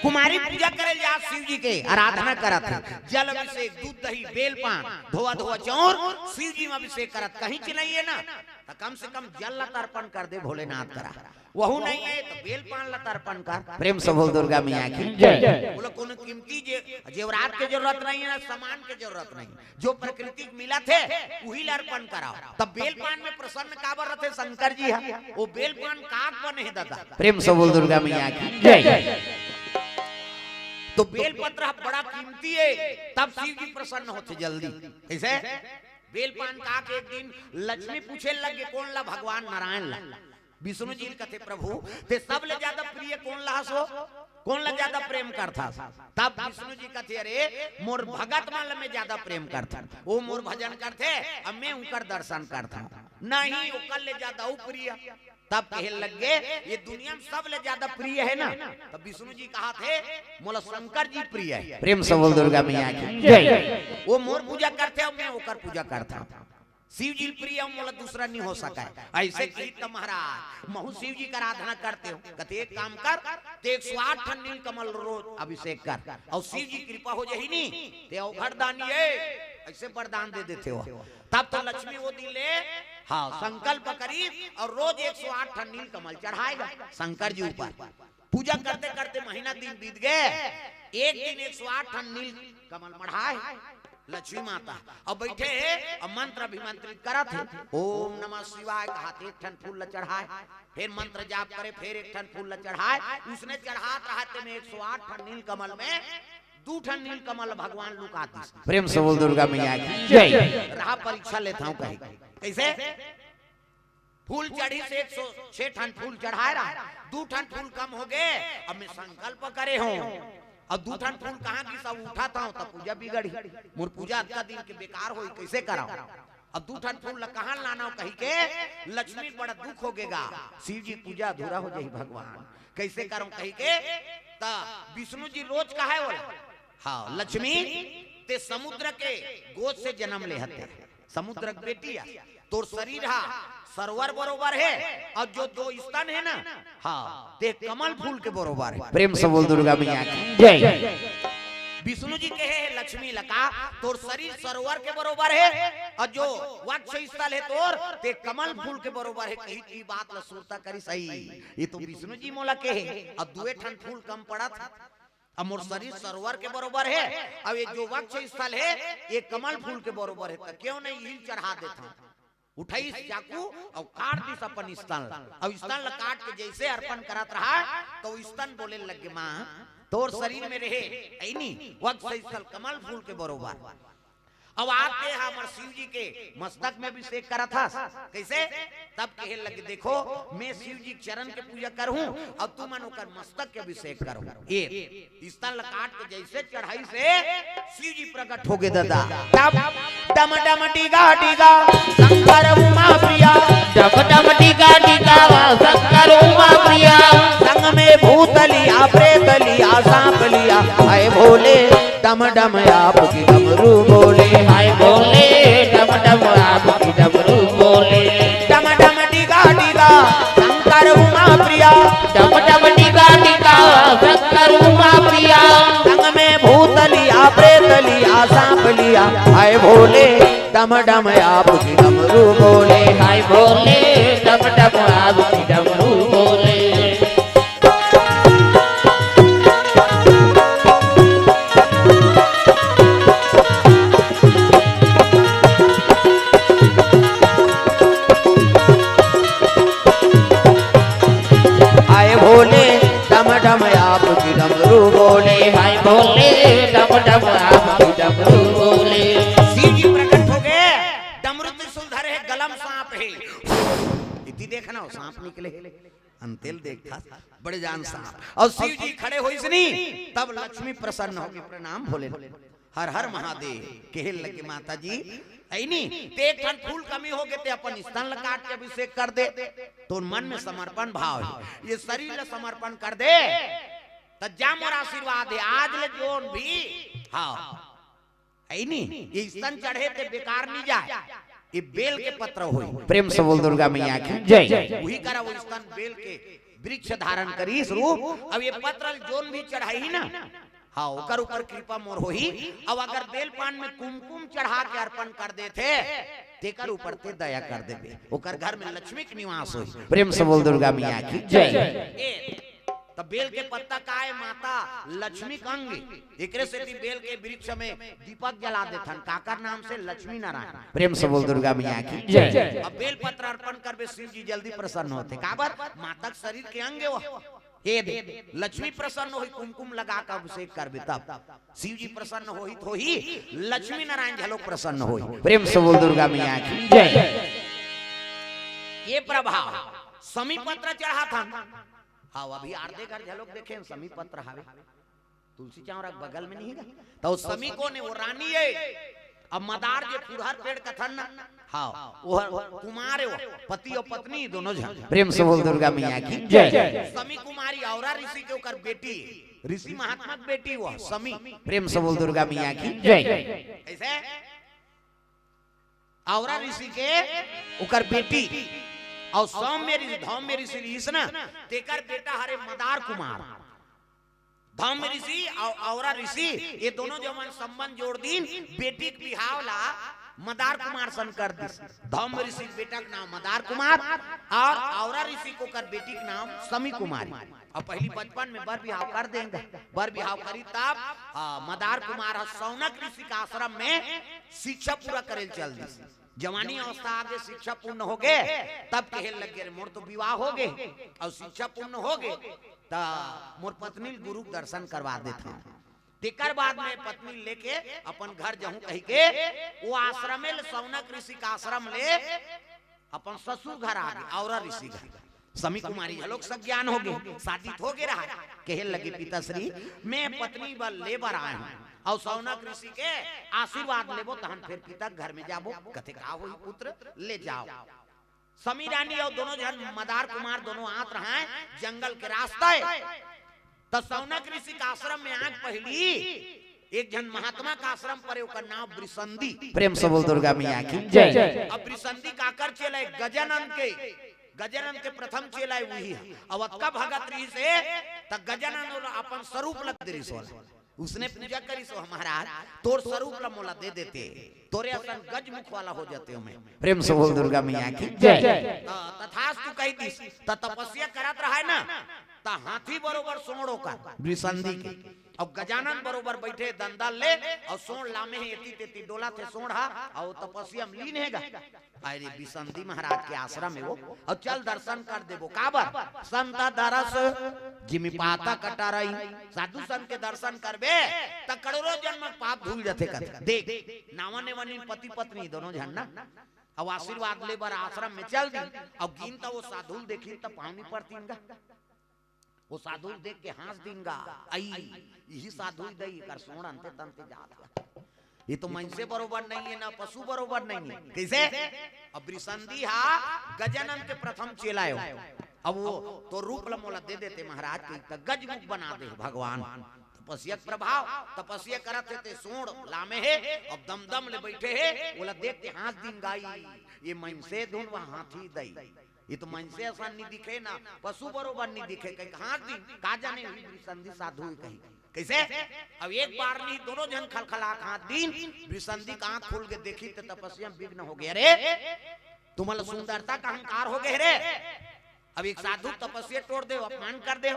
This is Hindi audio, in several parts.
कुमारी पूजा करे जा शिव जी के आराधना करत है, जल अभिषेक दूध दही बेल पान धोआ धोआ चौर शिव जी में अभिषेक करत, कहीं चिल्लाइए ना तो कम से कम जल लता अर्पण कर दे भोलेनाथ करा, वहू नहीं है तो बेल पान लता अर्पण कर। प्रेम से बोल दुर्गा मैया की जय। बोलो कोनो कीमती जेवरात के जरूरत नहीं है, सामान के जरूरत नहीं, जो प्रकृति मिला थे वही अर्पण कराओ। तब बेल पान में प्रसन्न काबर रहते शंकर जी है, वो बेल पान काट बने है दादा। प्रेम से बोल दुर्गा मैया की जय। तो बेल पत्र बड़ा कीमती है, तब शिव जी प्रसन्न होते जल्दी। ऐसे बेल पान का के एक दिन लक्ष्मी पूछे लगे कौन ला, भगवान नारायण ला। विष्णु जी कहते प्रभु ते सब ले ज्यादा प्रिय कौन ला सो, कौन ला ज्यादा प्रेम करता। तब विष्णु जी कहते अरे मोर भगत माल में ज्यादा प्रेम करता, वो मोर भजन करते अब मैं उनकर दर्शन करता, नहीं ओकर ले ज्यादा वो प्रिय। तब कहे लग गए ये दुनिया में सब ले ज्यादा प्रिय है ना, तब विष्णु जी कहा थे मोला शंकर जी प्रिय है। प्रेम से बोल दुर्गा मैया की जय। वो मोर पूजा करते और मैं ओकर पूजा करता, शिव जी प्रिय मोला दूसरा नहीं हो सका है। ऐसे कही तो महाराज महू शिव जी का आराधना करते हो, कहते एक काम कर ते 108 नील कमल रोज अभिषेक कर और शिव जी कृपा हो जाही नहीं ते अवघड़ दानी है, ऐसे वरदान दे देते हो। तब तो लक्ष्मी वो दिन ले हाँ संकल्प करी और रोज 108 नील कमल चढ़ाएगा शंकर जी ऊपर। पूजा करते करते महीना दिन बीत गए, एक दिन 108 नील कमल मढ़ाए लक्ष्मी माता और बैठे और मंत्र अभिमंत्रित करा थे, ओम नमः शिवाय कहाते एक ठन फूल चढ़ाए, फिर मंत्र जाप करे, फिर एक ठन फूल चढ़ाए। उसने चढ़ात रहते में 108 नील कमल में 2 ठन नील कमल भगवान लुकाती। प्रेम से बोल दुर्गा मैया की जय। रहा परीक्षा लेता हूँ कहीं कैसे फूल चढ़ी से 106 ठन फूल चढ़ाए रहा, 2 ठन फूल कम हो गए। अब मैं संकल्प करे हूँ और 2 ठन फूल कहाँ की सब उठाता हूँ, तब पूजा बिगड़ी, मोर पूजा अद्धा दिन के बेकार हुई, कैसे कराऊं। अब 2 ठन फूल कहाँ लाना हो कही के लक्ष्मी बड़ा दुख हो गएगा, शिव जी पूजा अधूरा हो जाए भगवान, कैसे करूं कही के। ता विष्णु जी रोज का है बोला हाँ लक्ष्मी ते समुद्र के गोद से जन्म ले हते, समुद्र की बेटी है, तोर शरीर हा सरोवर बरोबर है और जो 2 स्तन है ना हाँ ते कमल फूल के बरोबर है। प्रेम से बोल दुर्गा मैया की जय। विष्णु जी कहे लक्ष्मी लका तोर शरीर सरोवर के बरोबर है और जो वक्ष स्थल है तोर ते कमल फूल के बरोबर है, कही की बात ल सुरता करी सही। ये तो विष्णु जी मोला कहे और 2 ठन फूल कम पड़ा था, अब मोर शरीर सरोवर के बरोबर है, अब ये जो वक्ष स्थल है ये कमल फूल के बरोबर है, तो क्यों नहीं हिल चढ़ा देता। उठाई चाकू और काट दी अपन स्तन, अब स्तन काट के जैसे अर्पण करत रहा तो स्तन बोले लगे माँ तोर शरीर में रहे ऐनी वक्त स्थल कमल फूल के बरोबर। अब आते हमर शिव जी के मस्तक में अभिषेक करा था कैसे, तब कहे लगे देखो मैं शिव जी चरण के पूजा करूं और तू मन होकर मस्तक के अभिषेक करूं। ये स्तन काट के जैसे चढ़ाई से शिव जी प्रकट हो गए दादा। तब डम डम टीका टीका शंकर उमा प्रिया, डम डम टीका टीका शंकर उमा प्रिया, संग में भूत लिया प्रेत लिया सांप लिया, आए भोले डम डम आपकी डमरू बोले, हाय बोले डम डम आपकी डमरू बोले। डम डम टीका टीका शंकर उमा प्रिया, डम डम टीका टीका शंकर उमा प्रिया, संग में भूत लिया प्रेत लिया सांप लिया, आए भोले डम डम आपकी डमरू बोले, हाय बोले डम डम आपकी डमरू बोले। भोले डम डम आपकी डमरू बोले, हाय बोले डम डम आपकी डमरू बोले। शिव जी प्रकट हो गए, डमरू त्रिशूल धरे है, गलम सांप है, इति देखना सांप निकले अंतेल देखा बड़े जान सांप और शिव जी खड़े हो इसनी। तब लक्ष्मी प्रसन्न होगी, प्रणाम भोले हर हर महादेव। कहे लगे माता जी ऐनी ते एक ठन फूल कमी हो गए ते अपन स्तन काट के अभिषेक कर दे, तो मन में समर्पण भाव है, ये शरीर ले समर्पण कर दे तो जा मोर आशीर्वाद है। आज ले जोन भी हाँ ऐनी ये स्तन चढ़े ते बेकार नहीं जाए, ये बेल के पत्र होई। प्रेम से बोल दुर्गा मैया की जय। वही करा वो स्तन बेल के वृक्ष धारण करी रूप। अब ये पत्र जोन भी चढ़ाई ना, हाँ ओकर ऊपर कृपा मोर होही। अब अगर बेल पान में कुमकुम चढ़ा के अर्पण कर देते तेकर ऊपर ते दया कर देबे, ओकर घर में लक्ष्मी के निवास होई। प्रेम से बोल दुर्गा मैया की जय। तब बेल के पत्ता काए माता लक्ष्मी कंग, एकरे से बेल के वृक्ष में दीपक जला देथन काकर नाम से लक्ष्मी नारायण। प्रेम से बोल दुर्गा मैया की जय। अब बेल पत्र अर्पण करबे शिव जी जल्दी प्रसन्न होते, काबर माता के शरीर के अंग वो हे दे लक्ष्मी प्रसन्न होई, कुमकुम लगा कर अभिषेक करबे तब शिव जी प्रसन्न होई तो ही लक्ष्मी नारायण झलोक प्रसन्न होई। प्रेम से बोल दुर्गा मैया की जय। ये प्रभाव समी पत्र चढ़ा था। हाँ अभी आरते घर झलोक देखे समी पत्र हावे तुलसी चावरा बगल में नहीं है तो समी को ने वो रानी है। अब मदार जे फुरहर पेड़ कथन ना, हाँ वो कुमार है, पति और पत्नी दोनों जन। प्रेम से बोल दुर्गा मैया की जय। समी कुमारी औरा ऋषि के ओकर बेटी, ऋषि महात्मा की बेटी वो समी। प्रेम से बोल दुर्गा मैया की जय। ऐसे औरा ऋषि के ओकर बेटी और धौम्य ऋषि ऋषि तेकर बेटा हरे मदार कुमार। धौम्य ऋषि और औरा ऋषि ये दोनों जवन संबंध जोड़ दीन, बेटी के बिहावला मदार कुमार सन कर दी। धौम्य ऋषि के बेटा का नाम मदार कुमार और औरा ऋषि को कर बेटी का नाम समी कुमारी। और पहली बचपन में बर बिहाव कर देंगे, बर बिहाव करी तब मदार कुमार सौनक ऋषि का आश्रम में शिक्षा पूरा करे चल दी। जवानी अवस्था आगे शिक्षा पूर्ण हो गए तब कहे लगे मोर तो विवाह हो गए और शिक्षा पूर्ण हो गए तब मोर पत्नी गुरु दर्शन करवा देते। तेकर बाद में पत्नी लेके अपन घर जाऊं कही के वो आश्रम में सौनक ऋषि का आश्रम ले अपन ससुर घर आ गए औरा ऋषि घर। समी कुमारी लोग सब ज्ञान हो गए, शादी हो गए रहा। कहे लगे पिताश्री मैं पत्नी बल ले बर आए हूँ और सौनक ऋषि के आशीर्वाद लेबो तहन फिर पिता घर में जाबो। कथे का होई पुत्र ले जाओ। समी रानी और दोनों जन मदार कुमार दोनों आत रहा जंगल के रास्ते। तो सौनक ऋषि का आश्रम में आग पहली एक जन महात्मा का आश्रम पर ओकर नाम ब्रिसंदी। प्रेम से बोल दुर्गा मैया की जय। अब ब्रिसंदी काकर चले गजानन के प्रथम चेला वही है। अवत्का भगत रही से त गजानन अपन स्वरूप लग दे सो उसने पूजा करी सो महाराज तोर स्वरूप ला मोला दे देते तोरे असन गज मुख वाला हो जाते हो। मैं प्रेम से बोल दुर्गा मैया की जय। तथास्तु कही दी त तपस्या करत रहा है ना ता हाथी बरोबर सोड़ो का ब्रिसंदी के और गजानन बरोबर बैठे दंदल ले और सोड़ लामे है एती तेती डोला थे सोड़ा और तपस्या में लीन हैगा। अरे बिसंदी महाराज के आश्रम में वो और चल दर्शन कर देबो काबर संत दरस जिमि पाता कटारई साधु संत के दर्शन करबे त करोड़ों जन्म पाप धुल जाते कर। देख नावा ने वनी पति पत्नी दोनों जन ना अब आशीर्वाद ले बर आश्रम में चल दी और गिन त वो साधु देखी त पानी पड़तीनगा। वो साधु देख के हंस दीनगा आई यही साधु दई कर सोण अंते तंते जात। ये तो मनसे बरोबर नहीं है ना पशु बरोबर नहीं है। कैसे अब ब्रिसंदी हा गजानन के प्रथम चेला है। अब वो तो रूप लमोला दे देते महाराज के गज मुख बना दे भगवान। तपस्या प्रभाव तपस्या करते थे सोड़ लामे है अब दमदम ले बैठे है बोला देख के हंस दीनगा ये मनसे धुन वहां हाथी दई। ये तो मन से ऐसा नहीं दिखे ना पशु बरोबर नहीं दिखे कहीं हाथ दी का जाने ब्रिसंदी साधु कहीं कैसे। अब एक बार नहीं दोनों जन खलखला हाथ दीन ब्रिसंदी का आंख खुल के देखी तो तपस्या विघ्न हो गया। रे तुम्हारा सुंदरता का अहंकार हो गए रे। अब एक साधु तपस्या तोड़ दे अपमान कर दे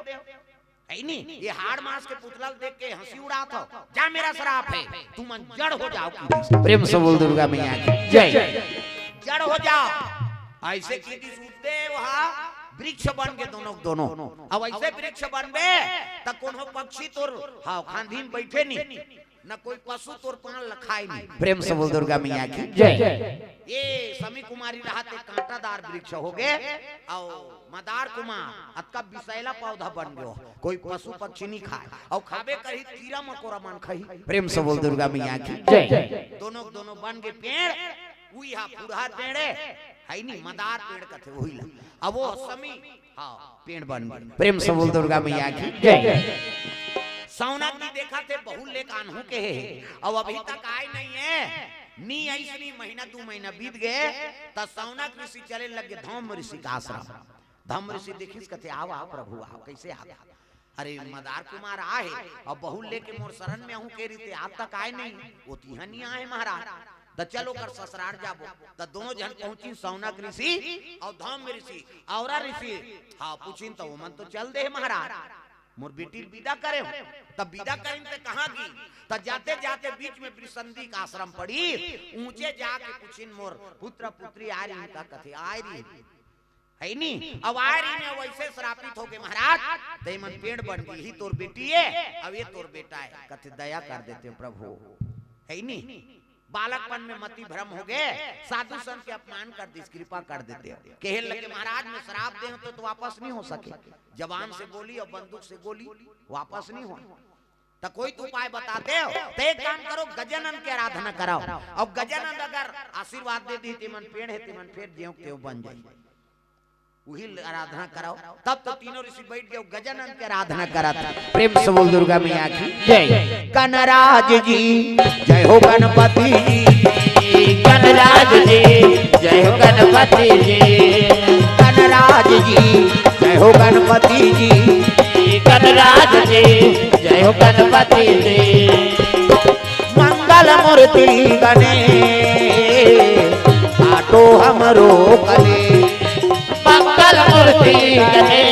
नहीं ये हाड़ मांस के पुतला देख के हंसी उड़ाता हो जा मेरा श्राप है तुम जड़ हो जाओ। प्रेम से बोल दुर्गा मैया की जय। जड़ हो जाओ ऐसे की सूते वहाँ वृक्ष बन के दोनों अब ऐसे वृक्ष बनबे त कोनो पक्षी तोर हाँ खांधीन बैठे नहीं न कोई पशु तोर पान लखाई नहीं। प्रेम से बोल दुर्गा मैया की जय। ये समी कुमारी रहते कांटादार वृक्ष हो गए और मदार कुमार अतका विषैला पौधा बन गयो कोई पशु पक्षी नहीं खाए और खाबे कही कीड़ा मकोड़ा मान खाई। प्रेम से बोल दुर्गा मैया की जय। दोनों बन गए पेड़ वही हा फुरहर पेड़ है नहीं मदार पेड़ कथे वही ला अब वो समी हाँ पेड़ बन गए। प्रेम से बोल दुर्गा मैया की जय। सौनक जी देखा थे बहु ले कान्हू के अब अभी तक आए नहीं है नी ऐसी महीना 2 महीना बीत गए तब सौनक ऋषि चले लगे धौम्य ऋषि का आश्रम। धम ऋषि देखिस कथे आओ आओ प्रभु आओ कैसे आ अरे मदार कुमार आए और बहु लेके मोर शरण में हूँ के रीते आज तक आए नहीं वो तिहा नहीं आए महाराज तो चलो कर ससुराल जाबो तो दोनों जन पहुंची सौनक ऋषि और धम ऋषि औरा ऋषि हाँ पूछिन तो मन तो चल दे महाराज मोर बेटी विदा करे तब विदा करें तो कहाँ की तब जाते जाते बीच में विसंधि का आश्रम पड़ी ऊंचे जाके पूछिन मोर पुत्र पुत्री आ रही का कथे आ रही है नहीं अब आ रही ने वैसे श्रापित हो गए महाराज ते मन पेड़ बन गई ही तोर बेटी है अब ये तोर बेटा है कथे दया कर देते प्रभु है नहीं बालकपन में मति भ्रम हो गए साधु संत के अपमान कर दी कृपा कर देते कहे लगे महाराज में शराब दे तो वापस नहीं हो सके जवान से गोली और बंदूक से गोली वापस नहीं हो तो कोई तो उपाय बताते हो तो एक काम करो गजानन की आराधना कराओ और गजानन अगर आशीर्वाद दे दी मन पेड़ है मन फिर ज्यों त्यों बन जाए वही आराधना कराओ तब तो तीनों ऋषि बैठ गए गजानन की आराधना कराता प्रेम से बोल दुर्गा मैया की जय कनराज जी जय हो गणपति जी कनराज जी जय हो गणपति जी कनराज जी जय हो गणपति जी कनराज जी जय हो गणपति जी मंगल मूर्ति गणे आटो हमरो कले मंगल मूर्ति गणे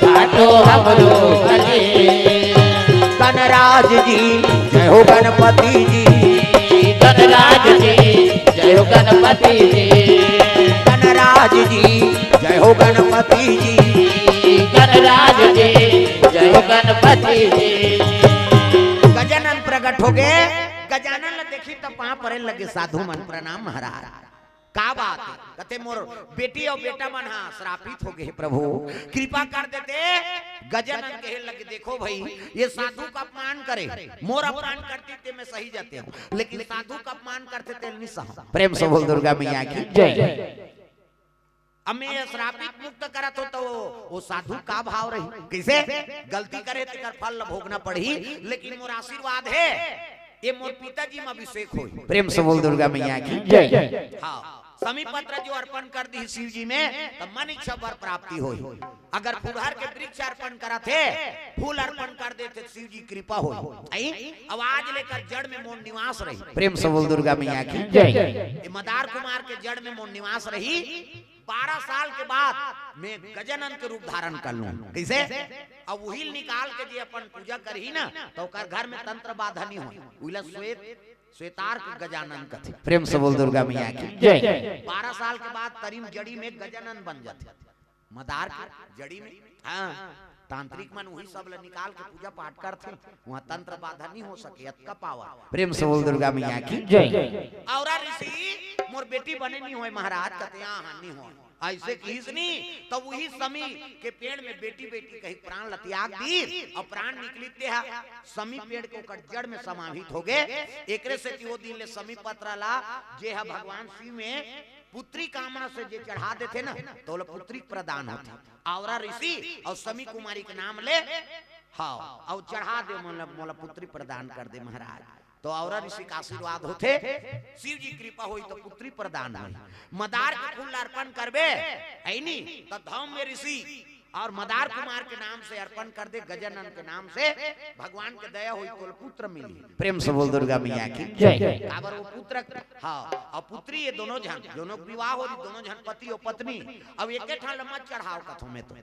काटो हमरो गले कनराज जी जय हो गणपति जी कनराज जी जय हो गणपति जी कनराज जी जय हो गणपति जी कनराज जी जय हो गणपति जी गजानन प्रकट हो गए गजानन देखी तो पा परे लगे साधु मन प्रणाम महाराज का बात है कहते मोर बेटी और बेटा मन हाँ श्रापित हो गए प्रभु कृपा कर देते गजानन कहे लगे देखो भाई ये साधु का अपमान करे मोर अपमान करते थे मैं सही जाते हूँ लेकिन साधु का अपमान करते थे नहीं सह प्रेम से बोल दुर्गा मैया की जय अब मैं श्रापित मुक्त करत हो तो वो साधु का भाव रही कैसे गलती करे तो फल भोगना पड़ी लेकिन मोर आशीर्वाद है ये मोर पिताजी में अभिषेक हो प्रेम से बोल दुर्गा मैया की जय हाँ समी पत्र जो अर्पण कर दी शिव जी में तो मन इच्छा वर प्राप्ति हो अगर फुलहर के वृक्ष अर्पण करा थे फूल अर्पण कर देते शिव जी कृपा हो आवाज लेकर जड़ में मोर निवास रही प्रेम से बोल दुर्गा मैया की जय मदार कुमार के जड़ में मोर निवास रही 12 साल के बाद मैं गजानन के रूप धारण कर लूं कैसे अब वही निकाल के जे अपन पूजा करही ना तो घर में तंत्र बाधा नहीं हो उला श्वेतार के गजानन कथे प्रेम से बोल दुर्गा मैया की जय 12 साल के बाद तरीम जड़ी में गजानन बन जाते मदार जड़ी में हाँ तांत्रिक मन वही सब निकाल के पूजा पाठ करते वहाँ तंत्र बाधा नहीं हो सके का पावा प्रेम से बोल दुर्गा मैया की जय और ऋषि मोर बेटी बने नहीं हुए महाराज कहते नहीं हो ऐसे किस नहीं तो वही समी के पेड़ में बेटी बेटी कहीं प्राण लतियाग दी और प्राण निकलते हैं समी पेड़ के ऊपर जड़ में समाहित हो गए एकरे से वो दिन ले समी पत्र ला जे है भगवान शिव में पुत्री कामना से जे चढ़ा देते ना तो पुत्री प्रदान होते आवरा ऋषि और समी कुमारी के नाम ले हाँ और चढ़ा दे मोला पुत्री प्रदान कर दे महाराज तो औरा ऋषि का आशीर्वाद होते शिव जी कृपा हुई तो पुत्री प्रदान हुई मदार के फूल अर्पण करबे है नी तो धम में ऋषि और मदार कुमार के नाम से अर्पण कर दे गजानन के नाम से भगवान के दया हुई तो पुत्र मिली प्रेम से बोल दुर्गा मैया की जय अगर वो पुत्र हाँ और पुत्री ये दोनों विवाह हो रही दोनों जन पति और पत्नी अब एक लम्बा चढ़ाव कथों में तो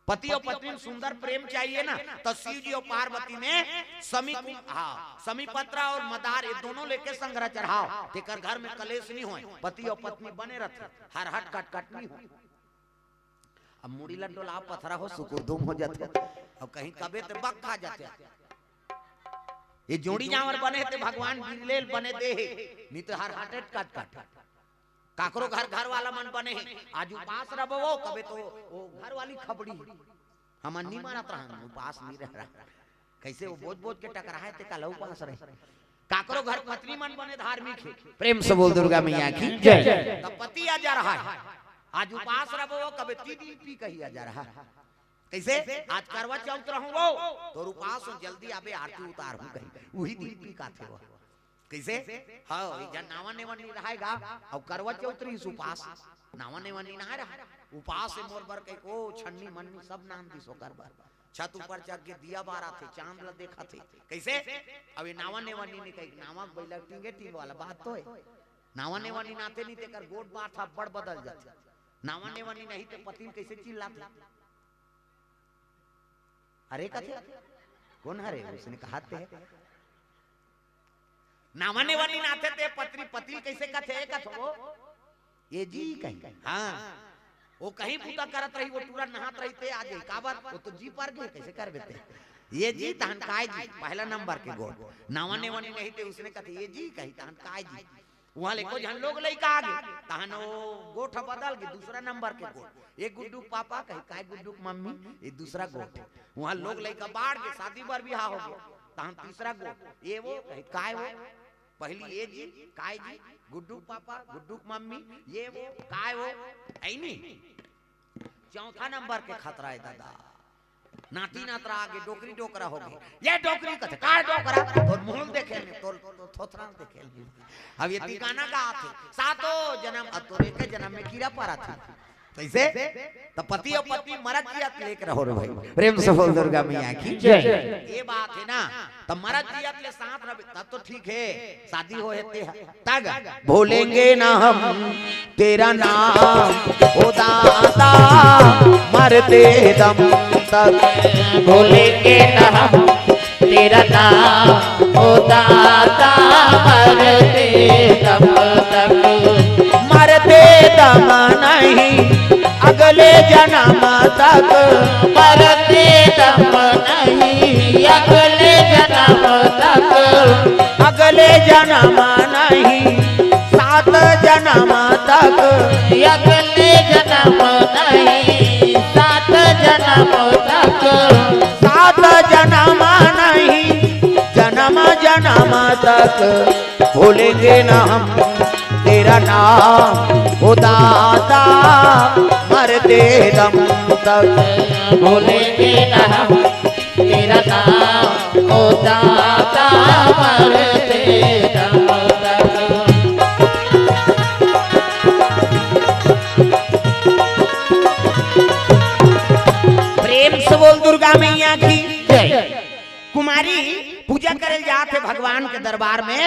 पति और पत्नी सुंदर प्रेम चाहिए ना तो शिव जी और पार्वती ने समी पत्रा और मदार ये दोनों लेके संग्रह चढ़ाओ तेकर घर में कलेश नहीं हो पति और पत्नी बने रहते हर हट कट कट नहीं हो अब मुड़ी लड्डोला पथरा हो सुकुरधुम हो जाते अब कहीं कबे तो बक खा जाते ये जोड़ी जावर बने थे भगवान बिरलेल बने दे नहीं तो हर हट कट कट काकरो घर वाला मन बने हैं आज उपास रहो कबे तो वो घर वाली खबड़ी हम नहीं मानत रहा उपास नहीं रह रहा कैसे वो बोझ बोझ के टकराए थे कल उपास रहे काकरो घर पत्नी मन बने धार्मिक है प्रेम से बोल दुर्गा मैया की जय तब पति आ जा रहा है आज उपास रहो कबे 3 दिन पी कही आ जा रहा है कैसे आज करवा चौथ रहूं वो तो उपास जल्दी आबे आरती उतार हूं कहीं वही दिन पी का थे कैसे हाँ जन नावा नेवन नहीं रहेगा और करवा चौथ रही उपास नावा ने वनी ना रहा उपास से मोर बर कई को छन्नी मन्नी सब नाम दी सोकर बर छत ऊपर चढ़ के दिया बारा थे चांद ला देखा थे कैसे अभी नावा ने वनी ने कई नावा बैला टिंगे टिंग वाला बात तो है नावा ने वनी नाते नहीं ते कर गोट बात था बड़ बदल जाते नावा ने वनी नहीं तो पति कैसे चिल्लाते अरे कथे कौन हरे उसने कहा थे नावा ने वनी नाते ते पत्री पति कैसे कथे कथो ये जी कहीं हाँ वो कहीं पूता करत रही वो पूरा नहात रही थे आज काबर वो तो जी पर गए कैसे कर देते ये जी तहन काय जी पहला नंबर के गोल नावा ने वनी नहीं थे उसने कहा ये जी कहीं तहन काय जी वहां लेको जहां लोग लइका आगे तहन वो गोठ बदल के दूसरा नंबर के गोल एक गुड्डू पापा कहीं काय गुड्डू मम्मी ये दूसरा गोठ वहां लोग लइका बाढ़ के शादी बार बियाह हो गया तहन तीसरा गोठ ये वो कहीं काय वो पहली ये जी काय जी गुड्डू पापा गुड्डू मम्मी ये वो काय वो ऐनी चौथा नंबर के खतरा है दादा नाती नातरा आगे डोकरी डोकरा हो गई ये डोकरी कथे काय डोकरा और मुंह देखे ने तो थोथरा देखे अब ये तिगाना का आथे सातो जन्म अतोरे के जन्म में कीड़ा पड़ा था कैसे तो पति और पत्नी मरद जियत लेके रहो रे भाई प्रेम से बोल दुर्गा मैया की जय ये बात है ना तो मरद जियत ले साथ रहे तब तो ठीक है शादी हो हेते तग भूलेंगे ना हम तेरा नाम ओ दाता मरते दम तक भूलेंगे ना हम तेरा नाम ओ दाता मरते दम तक मरते दम नहीं अगले जन्म तक मरते दम नहीं अगले जन्म तक अगले जन्म नहीं सात जन्म तक अगले जन्म नहीं सात जन्म तक सात जन्म नहीं जन्म जन्म तक भूलेंगे ना हम तेरा नाम ओ दाता मरते दम तक भूलेंगे ना हम तेरा नाम ओ दाता मरते दम तक प्रेम से बोल दुर्गा मैया की जय कुमारी पूजा करे जाते भगवान के दरबार में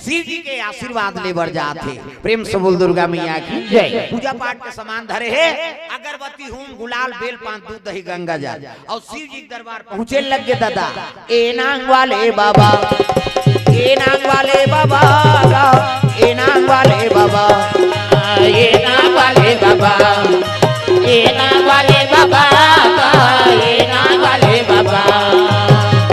शिव जी के आशीर्वाद लेबर जाते प्रेम से बोल दुर्गा मैया की जय पूजा पाठ के सामान धरे है अगरबत्ती होम गुलाल बेल पान दूध दही गंगा जल और शिव जी के दरबार पहुंचे लग गए दादा ए नांग वाले बाबा ए नांग वाले बाबा ए नांग वाले बाबा ये नाम वाले बाबा ये नाम वाले बाबा ये नाम वाले बाबा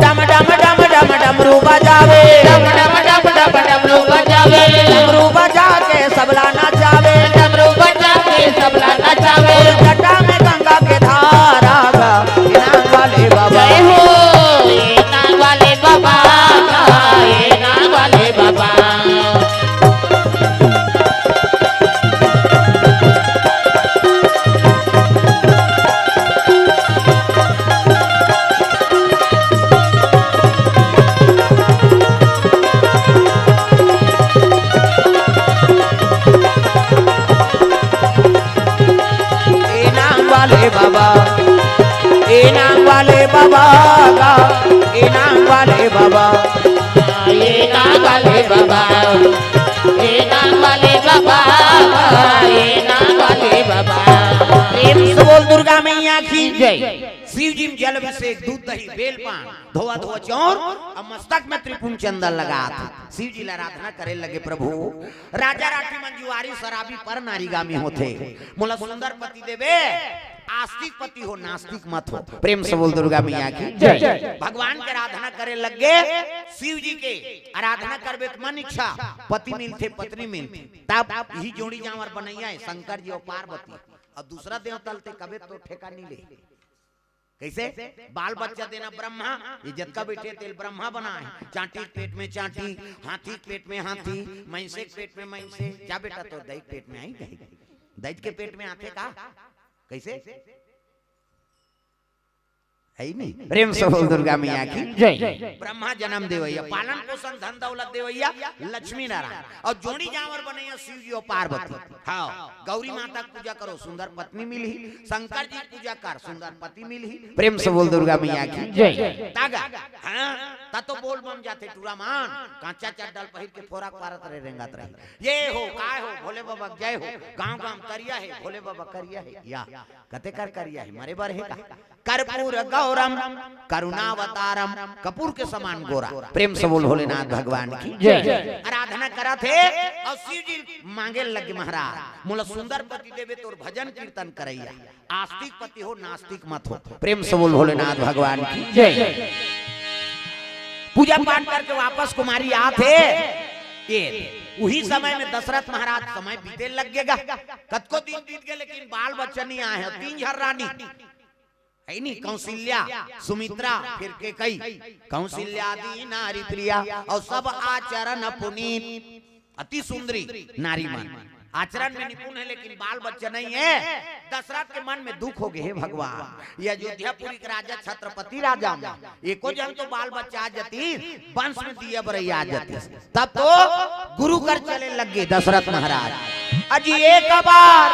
डम डम डम डम डमरू बजावे डम डम डम डम डमरू बजावे डमरू बजा के सबला नचावे डमरू बजा के सबला नचावे जटा में गंगा के धारा ये नांग वाले बाबा जय हो ये नाम वाले बाबा ये नाम वाले बाबा बाबा ए नाम वाले बाबा का ए नाम वाले बाबा ये नाम वाले बाबा ये नाम वाले बाबा ये नाम वाले बाबा प्रेम से बोल दुर्गा मैया की जय शिव जी में जल अभिषेक दूध दही बेल पान धोआ धोआ चौर और मस्तक में त्रिपुंड चंदन लगा था शिव जी आराधना करे लगे प्रभु राजा राठी मंजुआरी शराबी पर नारीगामी होते मोला सुंदर पति देवे आस्तिक पति हो नास्तिक मत हो प्रेम से बोल दुर्गा मैया की जय भगवान के आराधना करे लगे शिव जी के आराधना करबे तो मन इच्छा पति मिलते पत्नी मिलते तब यही जोड़ी जावर बनैया है शंकर जी और पार्वती और दूसरा देव तलते कबे तो ठेका नहीं ले कैसे बाल बच्चा देना ब्रह्मा ये जतका बैठे तेल ब्रह्मा बना है चांटी के पेट में चांटी हाथी के पेट में हाथी मैंसे के पेट में मैंसे क्या बेटा तो दही पेट में आई दही दही के पेट में आते का कैसे है नहीं। प्रेम से बोल दुर्गा मैया की जय। ब्रह्मा जन्म देवैया, पालन पोषण धन दौलत देवैया लक्ष्मी नारायण, और जोड़ी जावर बनैया शिव जी और पार्वती। हाँ, गौरी माता की पूजा करो सुंदर पत्नी मिली, शंकर जी पूजा कर सुंदर पति मिली। प्रेम से बोल दुर्गा मैया की जय। तागा हाँ ता तो बोल बम जाते टूरा मान कांचा चड्डल पहिर के फोराक पारत रहे रेंगात रहे। ये हो काय हो भोले बाबा जय हो, गांव गांव करिया है भोले बाबा करिया है, या कते कर करिया है मरे बर है का कर्पूर गौरम करुणावतारम, कपूर के समान गोरा। प्रेम से बोल भोलेनाथ भगवान की जय। आराधना करा थे और शिव जी मांगे लगे महाराज मोला सुंदर पति देवे तोर भजन कीर्तन करैया, आस्तिक पति हो नास्तिक मत हो। प्रेम से बोल भोलेनाथ भगवान की जय। पूजा पाठ करके वापस कुमारी आते ये वही समय में दशरथ महाराज समय बीते लग गएगा, कद को दिन बीत गए लेकिन बाल बच्चा नहीं आए हैं। 3 झर रानी है नहीं, कौशल्या सुमित्रा फिर के कई कौशल्या दी नारी प्रिया और सब आचरण पुनीत, अति सुंदरी नारी मन आचरण में निपुण है लेकिन बाल बच्चा नहीं है। दशरथ के मन में दुख हो गए हे भगवान, ये अयोध्यापुरी के राजा छत्रपति राजा एको जन तो बाल बच्चा आ जाती वंश में दिया बरैया आ जाती, तब तो गुरु कर चले लग गए दशरथ महाराज। अजी एक बार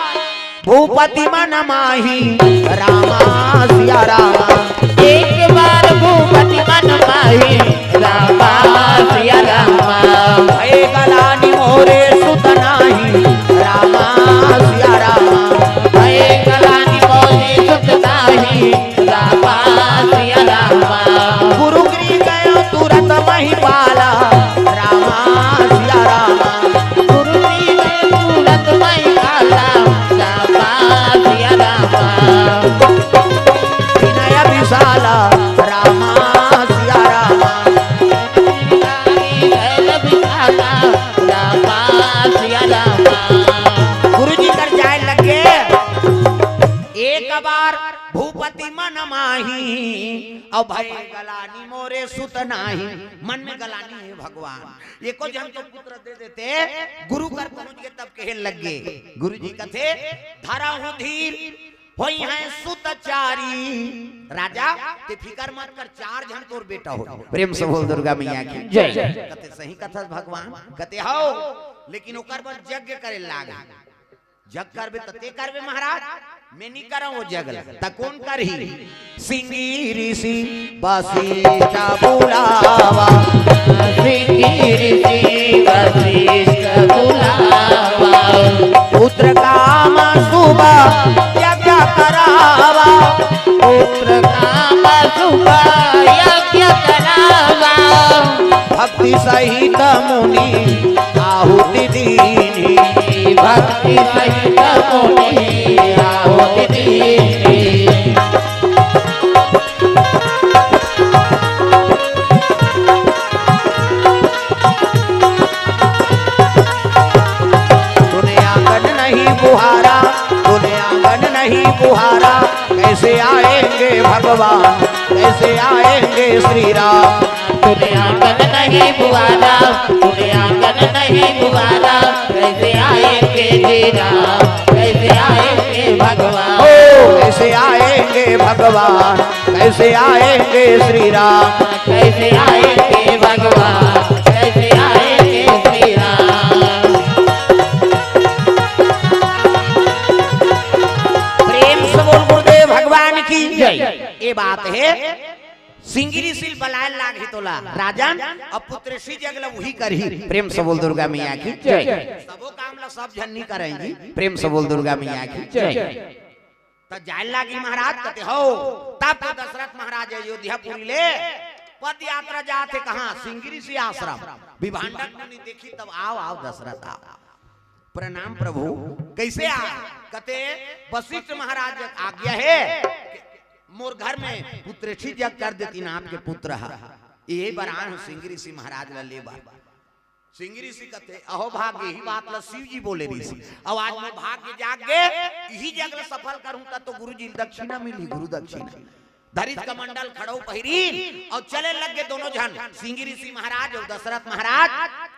भूपति मन माही रामा सिया रामा, एक बार भूपति मन माही रामा सिया रामा, भय गलानी मोरे सुत नाही रामा सिया रामा, भय गलानी मोरे सुत नाही रामा सिया रामा, गुरु गिरी गयो तुरंत मही पाला रामा सिया रामा, गुरु जी ने तुरंत मही पाला रामा सिया रामा, विनय विशाला रामा सिया रामा, रामा सिया रामा। गुरु जी कर जाए लगे एक बार भूपति मन माही और भय गलानी मोरे सुत नाही, मन में गलानी है भगवान ये को जन तो पुत्र दे देते गुरु कर पहुंच गए तब कहे लगे। गुरु जी कथे धारा हूं धीर होई है सुतचारी, राजा ते फिकर मत कर 4 जन तोर बेटा हो। प्रेम से बोल दुर्गा मैया की जय। कते सही कथा भगवान कते हो, लेकिन ओकर पर यज्ञ करे लागा, जग करबे तते करबे महाराज, मैं नहीं करा वो जग त कौन करही। सिंगी ऋषि वशिष्ठ बुलावा, सिंगी ऋषि वशिष्ठ बुलावा, पुत्र काम सुबह यज्ञ करावा, पुत्र काम सुबह यज्ञ करावा, भक्ति सहित मुनि आहुति दीनी, भक्ति सहित मुनि आहुति दीनी, तूने आंगन नहीं बुहारा, तूने आंगन नहीं बुहारा, कैसे आएंगे भगवान कैसे आएंगे श्री राम, तूने आंगन नहीं बुआला, तूने आंगन नहीं बुआला, कैसे आएंगे जी राम कैसे आएंगे भगवान, ओ कैसे आएंगे भगवान कैसे आएंगे श्री राम, कैसे आएंगे भगवान कैसे आएंगे श्री राम। प्रेम से बोल गुरुदेव भगवान की जय। ये बात है सिंगिरी सिल बलाय लाग हितोला राजन अब पुत्र श्री जगला वही करही। प्रेम से बोल दुर्गा मैया की जय। सबो काम ला सब जन नहीं करेंगी। प्रेम से बोल दुर्गा मैया की जय। तो जाय लागी महाराज कहते हो, तब तो दशरथ महाराज अयोध्यापुरी ले पद यात्रा जाते कहाँ सिंगिरी से आश्रम, विभांडक मुनि देखी तब आओ आओ दशरथ आओ, प्रणाम प्रभु कैसे आ, कहते वशिष्ठ महाराज आज्ञा है मोर घर में पुत्र जग कर देती ना आपके पुत्र यही बरान सिंह ऋषि महाराज ला ले बार सिंह ऋषि कहते अहो भाग्य ही बात ला शिव जी बोले ऋषि अब आज मैं भाग्य जाग गए यही जग सफल करूं तो गुरु जी दक्षिणा मिली, गुरु दक्षिणा धरित कमंडल खड़ो पहिरीन और चले लग गए दोनों जन सिंह ऋषि महाराज और दशरथ महाराज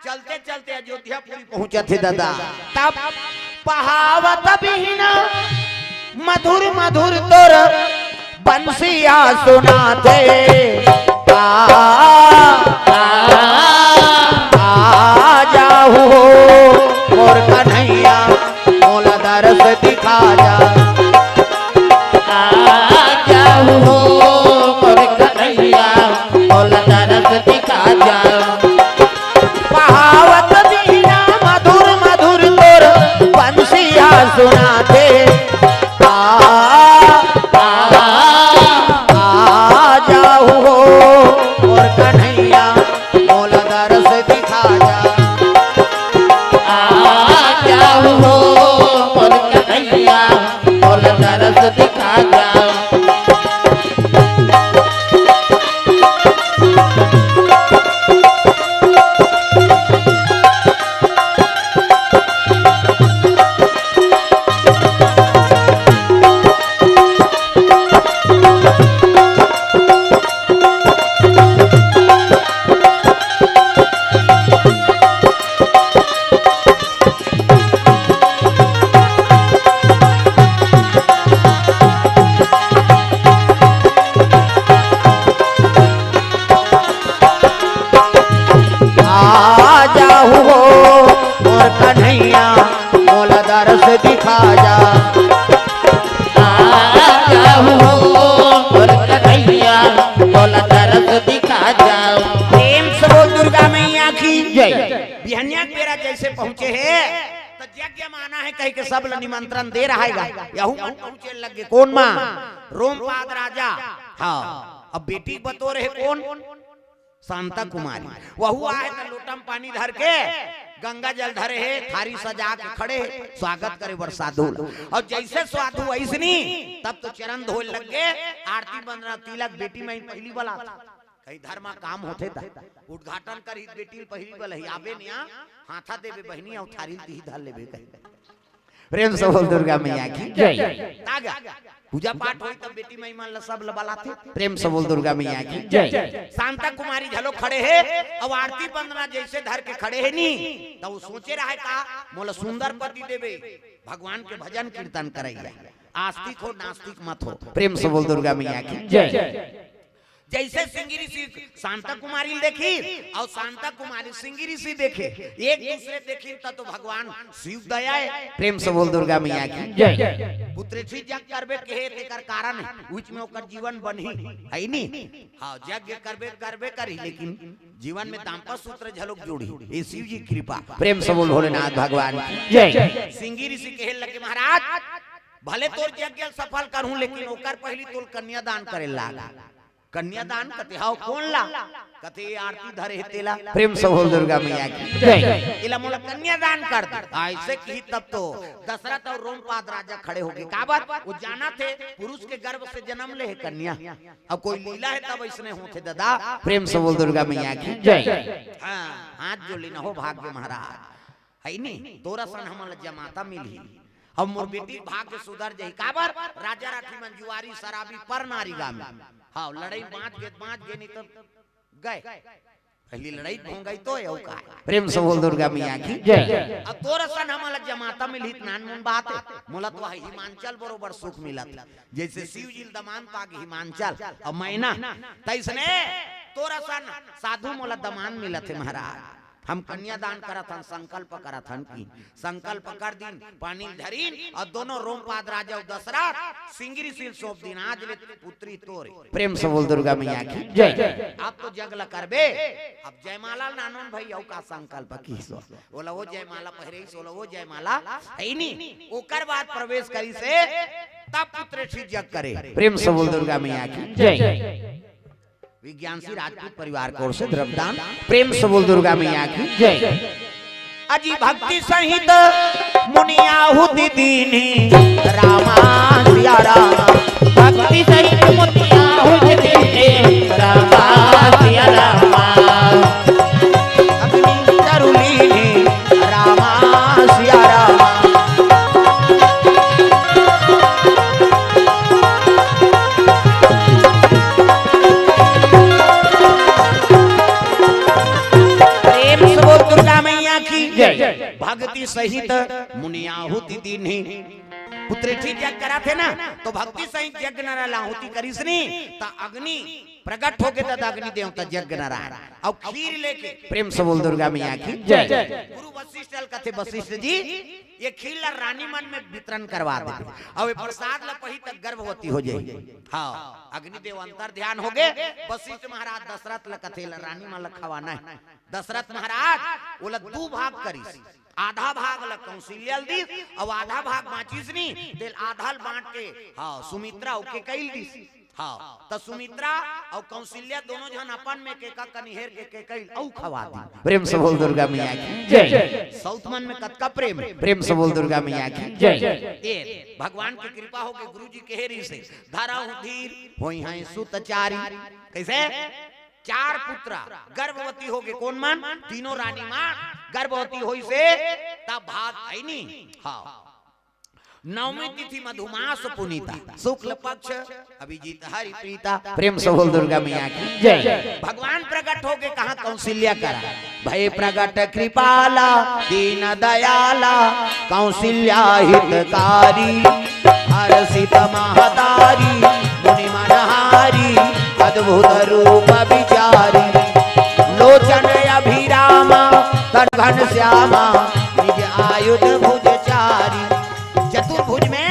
चलते चलते अयोध्यापुरी पहुंचे थे दादा। तब पहावत बिना मधुर मधुर तोर बंसिया सुनाते आ जाओ मोर कन्हैया मोला दरस दिखा जा जाओ मोर कन्हैया मोला दरस दिखा जा बहावत बीना मधुर मधुर तोर बंसिया सुनाते जाओ मोर कन्हैया मोला दरस दिखा जा जाओ मोर कन्हैया मोला दरस दिखा जा कन्हैया मोला दरस दिखा जा जाओ मोर कन्हैया मोला दरस दिखा जा प्रेम से बोल दुर्गा मैया की जय बिहनिया बेरा जैसे पहुँचे है तो यज्ञ माना है कह के सब निमंत्रण दे रहा है यहू पहुँचे लगे कौन माँ रोमपाद राजा हाँ अब बेटी बतौर है कौन शांता कुमारी वहू आए तो लोटम पानी धर के गंगा जल धरे है थारी सजा के खड़े स्वागत करे बर साधु और जैसे साधु ऐसनी तब तो चरण धोल लग गए आरती बंदना तिलक बेटी में पहली वाला कहीं धर्म काम होते था उद्घाटन कर बेटी पहली वाला ही आबे निया हाथा देवे बहनी और थारी दी धर लेबे कहीं प्रेम से बोल दुर्गा मैया की जय तागा पूजा पाठ होई तब बेटी महिमा सब लबलाते प्रेम से बोल दुर्गा मैया की जय शांता कुमारी झलो खड़े है अब आरती बंदना जैसे धर के खड़े है नी तो वो सोचे रहा का मोला सुंदर पति देवे भगवान के भजन कीर्तन करैया आस्तिक हो नास्तिक मत हो प्रेम से बोल दुर्गा मैया की जय जैसे सिंगिरी सी शांता कुमारी देखी और शांता कुमारी सिंगिरी सी देखे एक दूसरे देखी तो भगवान शिव दया है प्रेम से बोल दुर्गा मैया की जय पुत्रेठी जग करबे के तेकर कारण उच में ओकर जीवन बनी है नी हां यज्ञ करबे करी लेकिन जीवन में दाम्पत्य सूत्र झलक जोड़ी ये शिव जी कृपा प्रेम से बोल भोलेनाथ भगवान की जय सिंगिरी सी कहे लगे महाराज भले तोर यज्ञ सफल करहूं लेकिन ओकर पहली तोल कन्यादान करे लागा कन्यादान कते हाउ कौन ला कते आरती धरे तेला प्रेम से बोल दुर्गा मैया की जय इला मोला कन्यादान कर दे ऐसे की तब तो दशरथ और रोमपाद राजा खड़े हो गए का बात वो जाना थे पुरुष के गर्भ से जन्म ले है कन्या अब कोई लीला है तब इसने होते दादा प्रेम से बोल दुर्गा मैया की जय हां हाथ जोड़ी न हो भाग्य महाराज है नी तोरा सन हमल जमाता मिली अब मोर बेटी भाग्य सुधर जही काबर राजा राठी मंजुआरी शराबी पर नारी गामी हाँ लड़ाई बांट गे नहीं तो गए पहली लड़ाई हो गई तो यौ का प्रेम से बोल दुर्गा मैया की जय अब तोरा सन हमला जमाता में लित नान मुन बात मोला तो हिमांचल बरोबर सुख मिलत जैसे शिव जी दमान पाग हिमांचल अब मैना तैसने तोरा सन साधु मोला दमान मिलत है महाराज हम कन्यादान करत हन संकल्प करत हन की संकल्प कर दिन पानी धरीन और दोनों रोमपाद राजा और दशरथ सिंगिरी सील सौंप दिन आज ले पुत्री तोरे प्रेम से बोल दुर्गा मैया की जय आप तो जगला करबे अब जयमाला नानन भाई औ का संकल्प की सो बोला वो जयमाला पहरे सोला वो जयमाला है नी ओकर बाद प्रवेश करी से तब पुत्र सी जग करे प्रेम से बोल दुर्गा मैया की जय विज्ञान सी राजपूत परिवार की ओर से द्रव्यदान प्रेम से बोल दुर्गा मैया की जय अजी भक्ति सहित मुनियाहुति दीनी रामा सिया रामा भक्ति सहित मुनियाहुति दीनी रामा सिया रामा अग्नि तरुलीनी रामा सिया रामा दुर्गा मैया की जय भक्ति सहित मुनियाहुति दीनी पुत्रेठी यज्ञ करा थे ना तो भक्ति सहित यज्ञ न लाहुति करिसनी ता अग्नि प्रकट होके तद अग्नि देवता यज्ञ नारायण और खीर लेके प्रेम से बोल दुर्गा मैया की जय। गुरु वशिष्ठ कथे वशिष्ठ जी ये खीर ला रानी मन में वितरण करवा दे और ये प्रसाद ला पही तक गर्भवती हो जाए। हाँ अग्निदेव अंतर ध्यान हो गए। वशिष्ठ महाराज दशरथ ला कथे ला रानी मन ला खवाना है। दशरथ महाराज वो दो भाग करी आधा भाग ला कौशल्या दी और आधा भाग बांचीस नी तेल आधा बांट के हाँ सुमित्रा ओके कैल दी। हाँ तो सुमित्रा और कौशल्या दोनों जन अपन में केका कनिहेर के कैल औ खवा दी। प्रेम से बोल दुर्गा मैया की जय। साउथ मन में कतका प्रेम प्रेम से बोल दुर्गा मैया की जय। ए भगवान की कृपा हो के गुरुजी के हेरी से धारा धीर होई हैं सुतचारी कैसे चार पुत्रा गर्भवती हो गए कौन मान तीनों रानी मां गर्भवती होई से तब भाग आई नी। हाँ नवमी तिथि मधुमास पुनीता शुक्ल पक्ष अभिजीत हरि प्रीता प्रेम से बोल दुर्गा मैया की जय। भगवान प्रकट हो गए कहा कौशल्या करा भय प्रकट कृपाला दीन दयाला कौशल्या हितकारी हर्षित महतारी मुनि मनहारी अद्भुत रूप विचारी लोचन अभिरामा तटघन श्यामा निज आयुध भुजचारी। चतुर्भुज में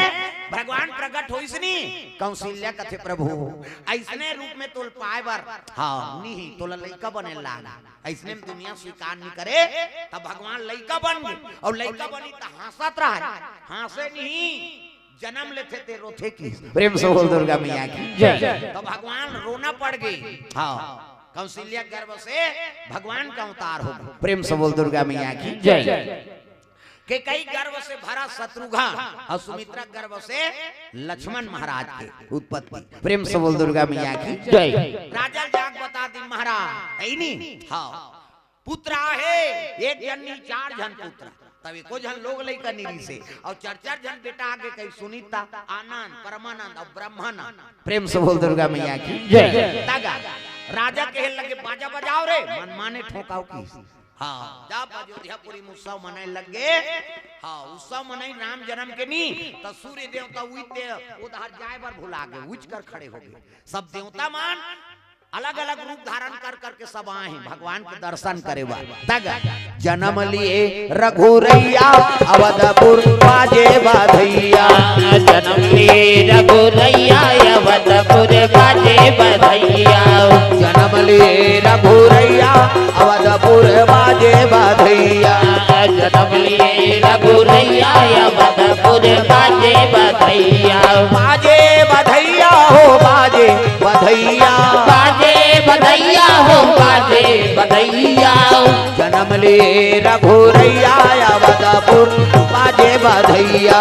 भगवान प्रकट हो इसनी कौशल्या कथे प्रभु ऐसने रूप में तोल पाए बर हाँ नहीं तोला लइका बने लागा ऐसने में दुनिया स्वीकार नहीं करे तब भगवान लइका बन गए और लइका बनी तो हंसत रहा हंसे नहीं जन्म लेते थे रोथे की। प्रेम से बोल दुर्गा मैया की जय। तो भगवान रोना पड़ गई। हाँ कौशल्या गर्भ से भगवान का अवतार हो प्रेम से बोल दुर्गा मैया की जय। के कई गर्भ से भरा शत्रुघ्न और सुमित्रा गर्भ से लक्ष्मण महाराज के उत्पत्ति प्रेम से बोल दुर्गा मैया की जय। राजा जाग बता दी महाराज है नी हाँ पुत्र है एक जननी चार जन पुत्र तभी को जन लोग लेकर निरी से और चार जन बेटा आगे कई सुनीता आनंद परमानंद और ब्रह्मानंद प्रेम से बोल दुर्गा मैया की जय। राजा कहे लगे बाजा बजाओ रे मन माने ठोकाओ की। हाँ जब अयोध्यापुरी उत्सव मनाए लग गए। हाँ उत्सव मनाई राम जन्म के नी तो सूर्य देवता उधर जाए बार भुला गए उच कर खड़े हो गए। सब देवता मान अलग अलग रूप धारण कर करके सब आए हैं भगवान के दर्शन करे तक जन्म लिए रघुरैया अवधपुर बाजे बधैया जन्म लिए रघुरैया अवधपुर बाजे बधैया जन्म लिए रघुरैया अवधपुर बाजे बधैया जन्म लिए रघुरैया अवधपुर बाजे बधैया बाजे बधैया हो बाजे बधैया बाजे बधैया हो बाजे बधैया जन्म ले रघुरैया अवधपुर बाजे बधैया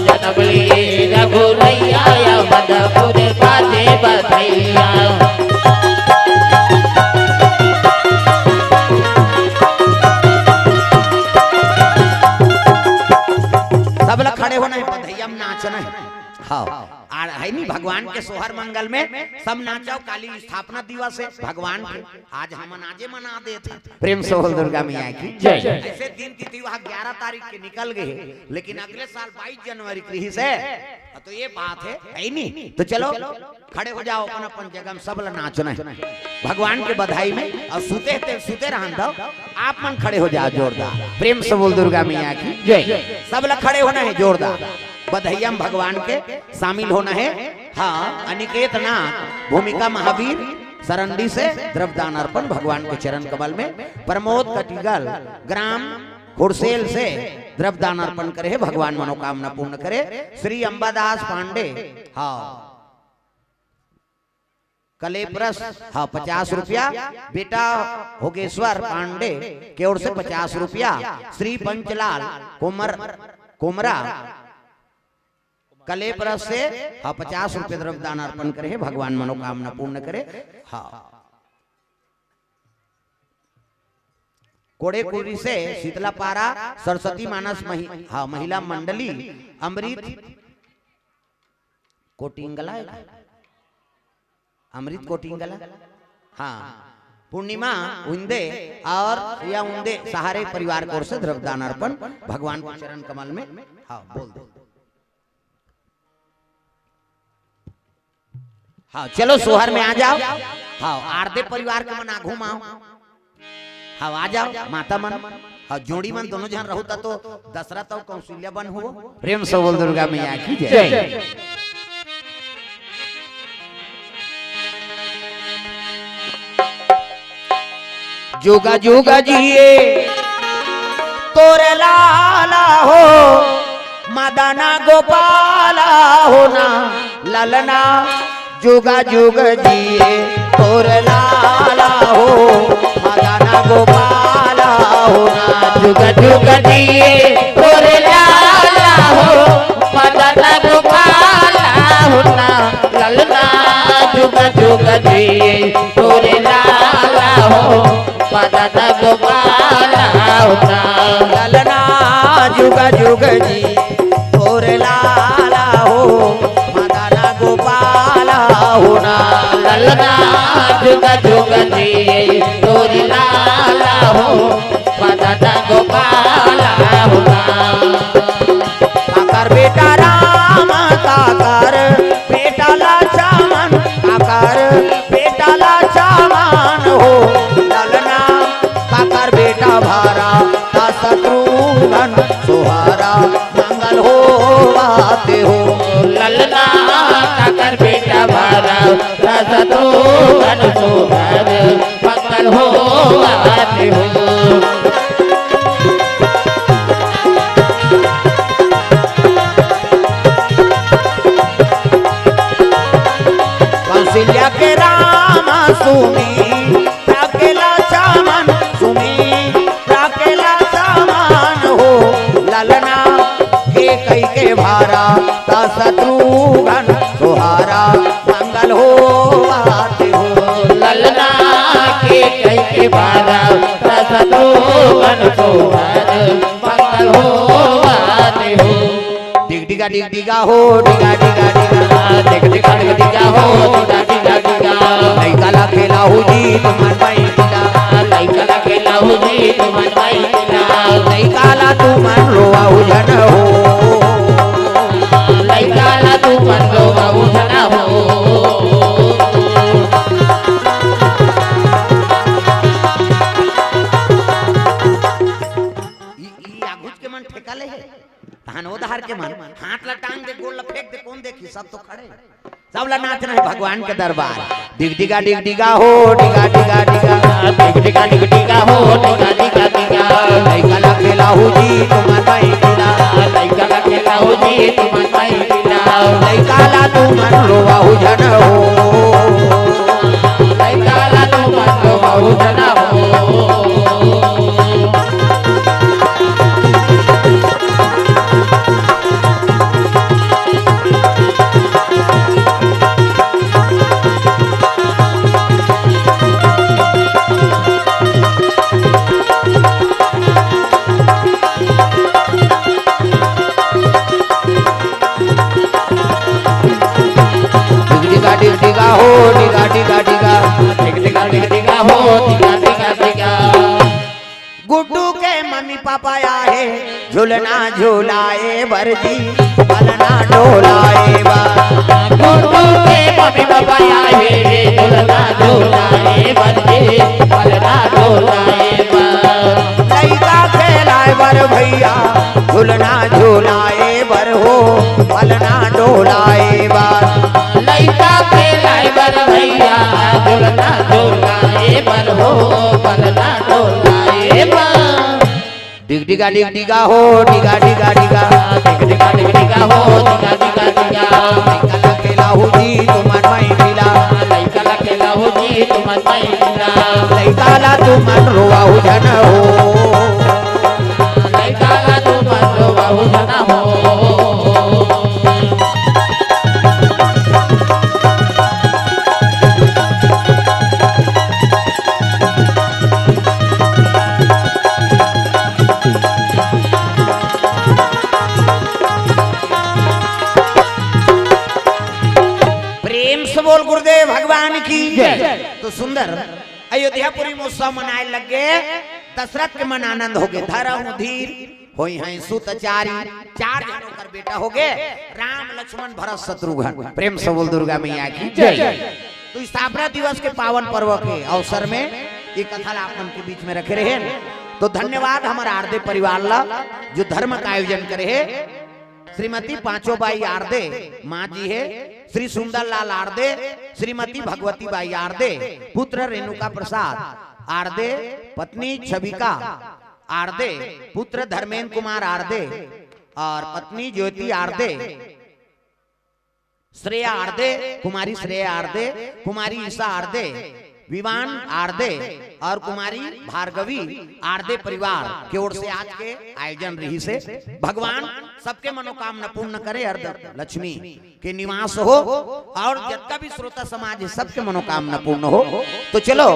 जन्म लिए रघुरैया अवधपुर बाजे बधैया। सब लोग खड़े होना है बधैया में नाचना है। हाँ है नहीं भगवान के सोहर मंगल में सब नाचाओ काली स्थापना दिवस है भगवान के आज हम नाजे मना दे था। प्रेम से बोल दुर्गा मैया की जय। ऐसे दिन तिथि वहाँ 11 तारीख के निकल गए लेकिन अगले साल 22 जनवरी की से तो ये बात है नहीं तो चलो खड़े हो जाओ अपन अपन जगह में सब लोग नाचना है भगवान के बधाई में और सुते रहन दो आप मन खड़े हो जाओ जोरदार। प्रेम से बोल दुर्गा मैया की जय। सब लोग खड़े होना है जोरदार बधैया भगवान के शामिल होना है। हाँ अनिकेत नाथ भूमिका महावीर सरंडी से द्रव्यदान अर्पण भगवान के चरण कमल में प्रमोद कटिगल ग्राम हुरसेल से द्रव्यदान अर्पण करे भगवान मनोकामना पूर्ण करे। श्री अंबादास पांडे हाँ कलेप्रस हाँ 50 रुपया बेटा होगेश्वर पांडे की ओर से 50 रुपया। श्री पंचलाल कोमरा कलेप्रस से हाँ 50 रुपये द्रव्यदान अर्पण करे भगवान मनोकामना पूर्ण करे। हाँ कोड़ेकुरी से शीतलापारा सरस्वती मानस हाँ महिला मंडली अमृत कोटिंगला अमृत कोटिंगला हाँ पूर्णिमा उन्दे और या उन्दे सहारे परिवार की ओर से द्रव्यदान अर्पण भगवान के चरण कमल में। हाँ बोल दो हाँ चलो सोहर में आ जाओ। हाँ आरदे परिवार के मन आघू माओ। हाँ आ जाओ माता मन। हाँ जोड़ी मन दोनों जन रहो तो दशरथ और कौशल्या बन हो। प्रेम से बोल दुर्गा मैया की जय। जुगा जुगा जिए तोरे लाला हो मदना गोपाला होना ललना जुगा जुग जिए तोरे लाला हो मदना गोपाला होना जुगा जुगा जिए तोरे लाला हो मदना गोपाला होना ललना जुगा जुगा जिए तोरे लाला हो मदना गोपाला होना ललना जुगा जुग जी तोरे लाला हो मदना गोपाला होना ललना जुगा जुगा जिए तोरे लाला हो मदना गोपाला होना काकर बेटा राम काकर बेटा लक्ष्मण काकर बेटा लक्ष्मण हो ललना काकर बेटा भारा ता शत्रुघ्न सोहारा मंगल हो बाते हो ललना काकर बेटा भारा शत्रुघ्न सोहार मंगल हो आते हो कौशल्या के राम सुमी राकेला चामन सुमी राकेला चामन हो ललना के कई के भारा ता शत्रुघ्न सोहारा मंगल हो आते हो ललना के कई के भारा शत्रुघ्न सोहार मंगल हो आते हो डिग डिगा हो डिगा डिगा डिगा डिग डिगा डिग डिगा हो डिगा डिगा डिगा लइका ला खेला हो जी तुमन माई पिला लइका ला खेला हो जी तुमन माई पिला लइका ला तुमन रोआ हो जन हो लइका ला तुमन रोआ हो जन हो ई आगुच के मन ठेका ले है धार के मन हाथ ला टांग दे गोल ला फेंक दे कौन देखी सब तो खड़े सब ला नाचना है भगवान के दरबार डिग डिगा हो डिगा डिगा डिगा डिग डिगा डिग डिगा हो डिगा डिगा डिगा लइका ला खेला हो जी तुमन माई पिला लइका ला खेला हो जी तुमन माई पिला लइका ला तुमन रोआ हो जन हो लइका ला तुमन रोआ हो जन हो डिगा हो डिगा डिगा डिगा डिग डिगा डिग डिगा हो डिगा डिगा डिगा गुड्डू के मम्मी पापा आए झूलना झूलाए बरजी पलना डोलाए बार गुड्डू के मम्मी पापा आए झूलना झूलाए बरजी पलना डोलाए बार लइका खेलाए बर भैया झूलना झूलाए बर हो पलना डोलाए बार लइका खेलाए बर भैया झूलना झूलाए बर हो पलना डोलाए बार डिग डिगा हो डिगा डिगा डिगा डिग डिगा डिग डिगा हो डिगा डिगा डिगा लइका ला खेला हो जी तुमन माई पिला लइका ला खेला हो जी तुमन माई पिला लइका ला तुमन रोआ हो जन हो लइका ला तुमन रोआ हो जन हो बोल गुरुदेव भगवान की तो सुंदर अयोध्यापुरी महोत्सव मनाए लग गए दशरथ के मन आनंद हो गए धरा धीर होई हैं सुतचारी। 4 जनों कर बेटा हो गए राम लक्ष्मण भरत शत्रुघ्न। प्रेम से बोल दुर्गा मैया की जय। तो स्थापना दिवस के पावन पर्व के अवसर में ये कथा आप मन के बीच में रखे रहे। तो धन्यवाद हमारा आरदे परिवार ला जो धर्म का आयोजन करे है। श्रीमती पांचों बाई आरदे माँ जी है, श्री सुंदर लाल आरदे, श्रीमती भगवती बाई आरदे, पुत्र रेणुका प्रसाद आरदे, पत्नी छविका आरदे, पुत्र धर्मेंद्र कुमार आरदे और पत्नी ज्योति आरदे, श्रेया आरदे, कुमारी श्रेया आरदे, कुमारी ईसा आरदे, विवान आरदे और कुमारी भार्गवी आरदे परिवार की ओर से आज के आयोजन रही से भगवान सबके मनोकामना पूर्ण करे। अर्ध लक्ष्मी के निवास हो और जितना भी श्रोता समाज है सबके मनोकामना पूर्ण हो। तो चलो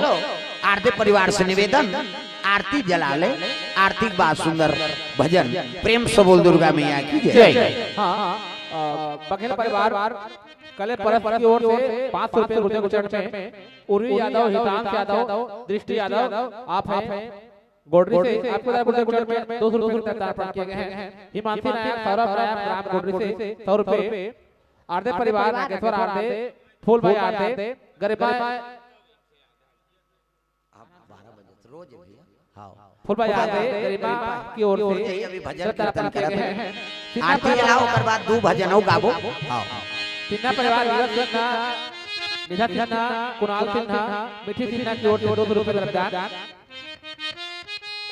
आरदे परिवार से निवेदन आरती जला ले। आरती के बाद सुंदर भजन। प्रेम से बोल दुर्गा मैया की जय। बघेल परिवार कले परस की ओर से 500 रुपए गुर्जर गुचरण में उर्वी यादव, हितांश यादव, दृष्टि यादव आप हैं गोडरी से आपको गुर्जर गुचरण में 200 रुपए का दान किए गए हैं। हिमांशी नायक, सौरभ राय, राम गोडरी से 100 रुपए। आरदे परिवार नागेश्वर आरदे, फूल भाई आरदे, गरिमा फूल भाई आरदे गरिमा की ओर से अभी भजन कीर्तन करते हैं। आरती जलाओ कर बाद 2 भजन गाबो। सिन्हा परिवार नीरज सिन्हा, निधन सिन्हा, कुणाल सिन्हा, मिठी सिन्हा की ओर से 200 रुपए का दान।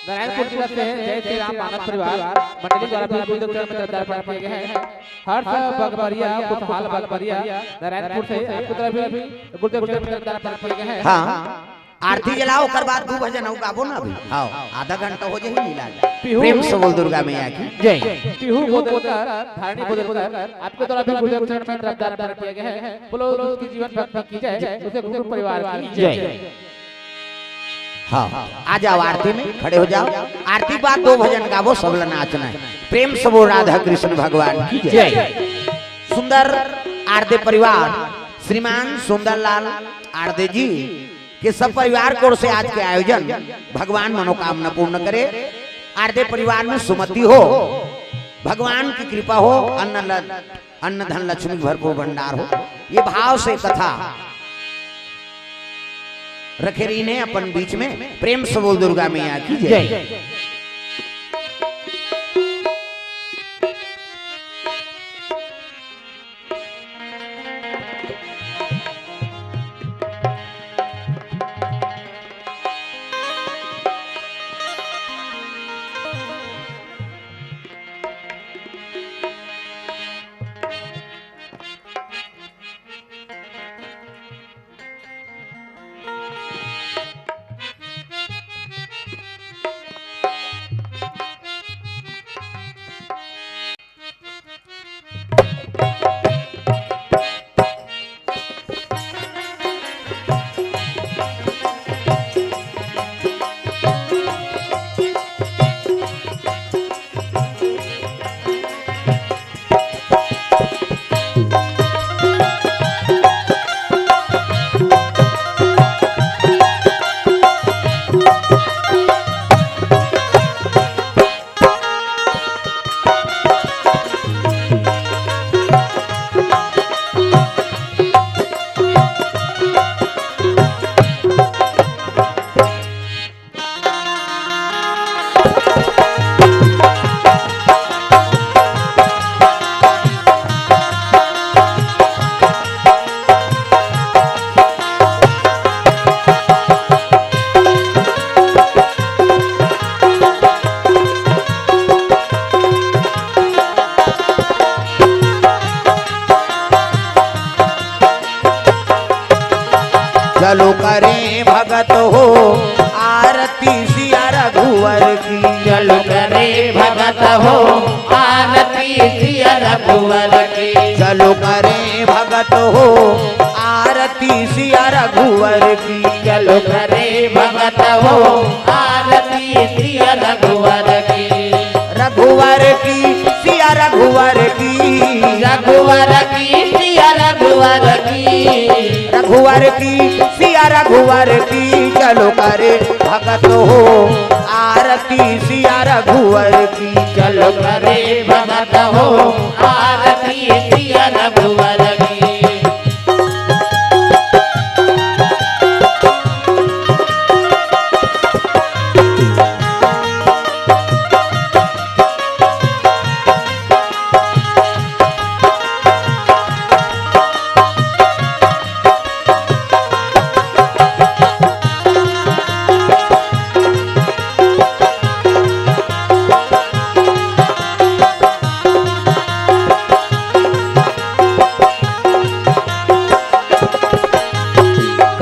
नारायणपुर जिला से जय श्री राम मानस परिवार मंडली द्वारा भी गुरुदेव चरण में दान किए गए हैं। हर्ष बगबरिया, खुशहाल बगबरिया नारायणपुर से आपकी तरफ भी गुरुदेव चरण में दान किए गए हैं। हाँ आरती जलाओ कर बाद 2 भजन गाबो ना अभी। हाँ आधा घंटा हो जाए लीला। प्रेम से बोल दुर्गा मैया की जय। पीहू बोलकर धारणी बोलकर आपके द्वारा भी गुरुदेव चरण में दान किए गए हैं। बोलो उसकी जीवन भक्ति की जय, उसे गुरु परिवार की जय। हाँ आ जाओ आरती में खड़े हो जाओ। आरती के बाद 2 भजन गाबो, सब नाचना है। प्रेम से बोल राधा कृष्ण भगवान की जय। सुंदर आरदे परिवार श्रीमान सुंदरलाल आरदे जी के सब परिवार को ओर से आज के आयोजन भगवान मनोकामना पूर्ण करे। आरदे परिवार में सुमति हो, भगवान की कृपा हो, अन्न धन लक्ष्मी भरपूर भंडार हो। ये भाव से कथा रखे रही ने अपन बीच में। प्रेम से बोल दुर्गा मैया की जय। चलो करें भगत हो आरती सिया रघुवर की। चलो करें भगत हो आरती सिया रघुवर की। चलो करें भगत हो आरती सिया रघुवर की। चलो करें भगत हो आरती सिया रघुवर की। रघुवर की सिया रघुवर की। रघुवर की सिया रघुवर की, रघुवर की सिया रघुवर की चलो करे भगत हो आरती सिया रघुवर की। चलो करे भगत हो आरती सिया रघुवर की।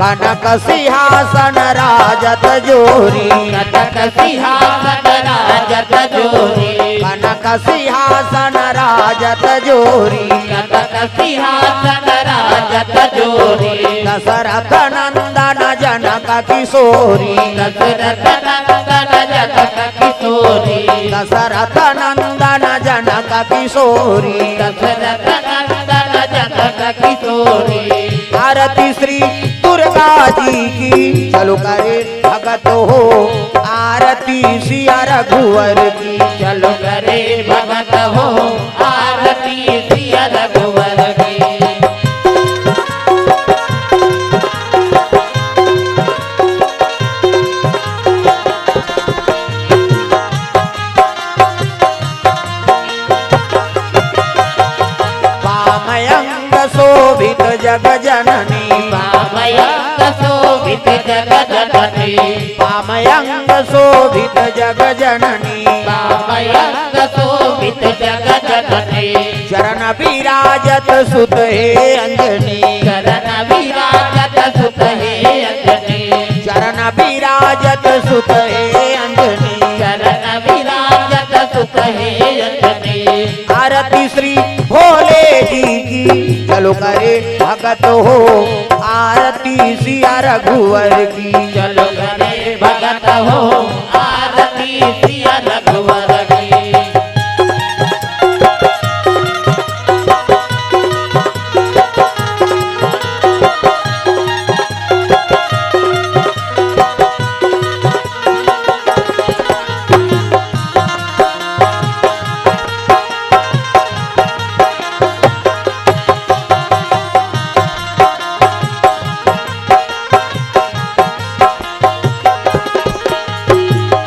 कनक सिंहासन राजत जोरी, कनक सिंहासन राजत जोरी, कनक सिंहासन राजत जोरी, कनक सिंहासन राजत जोरी। दशरथ नंदन जनक किशोरी, दशरथ नंदन जनक किशोरी, दशरथ नंदन जनक किशोरी। दशरथ नंदन जनक किशोरी। आरती श्री दुर्गा जी की चलो करे भगत हो आरती सिया रघुवर की। चलो करे भगत हो आरती सिया रघुवर की। पामयंग शोभित जग जननी, पामयंग शोभित जग जननी, पामयंग शोभित जग जननी। पामयंग शोभित जग जननी। चरण विराजत सुत हे अंजनी, चरण विराजत सुत हे अंजनी, चरण विराजत सुत हे अंजनी। चरण विराजत सुत हे अंजनी। आरती श्री भोले जी की चलो करे भगत हो आरती सिया रघुवर की। चलो करे भगत हो आरती सिया रघुवर की।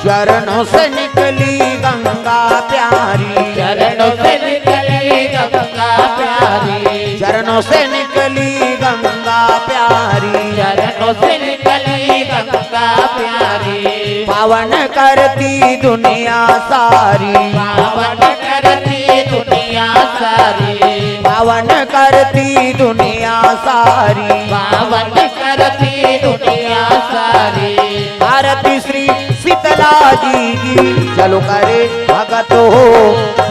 चरणों से निकली गंगा प्यारी, चरणों से निकली गंगा प्यारी, चरणों से निकली गंगा प्यारी। चरणों से निकली गंगा प्यारी। पावन करती दुनिया सारी, पावन करती दुनिया सारी, पावन करती दुनिया सारी। पावन करती दुनिया सारी। आरती श्री शीतला जी की चलो करे भगत हो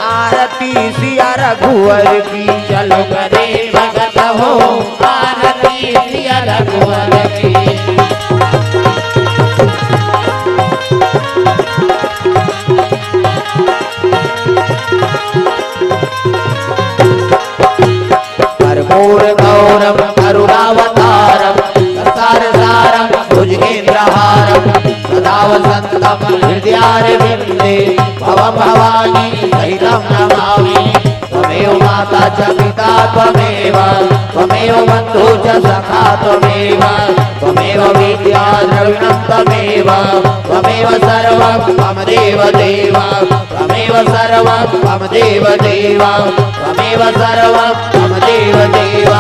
आरती सिया रघुवर की। चलो करे भगत हो आरती सिया रघुवर की। कर्पूर गौरव करुणावतारम संसार सारम भुजगेन्द्रहारम सदा वसंतम हृदयारविंदे भवं भवानी सहितं नमामि। त्वमेव माता च पिता त्वमेव, त्वमेव बन्धु च सखा त्वमेव, त्वमेव विद्या द्रविणं त्वमेव, त्वमेव सर्वं मम देव देव, त्वमेव सर्वं मम देव देव, त्वमेव सर्वं मम देव देव।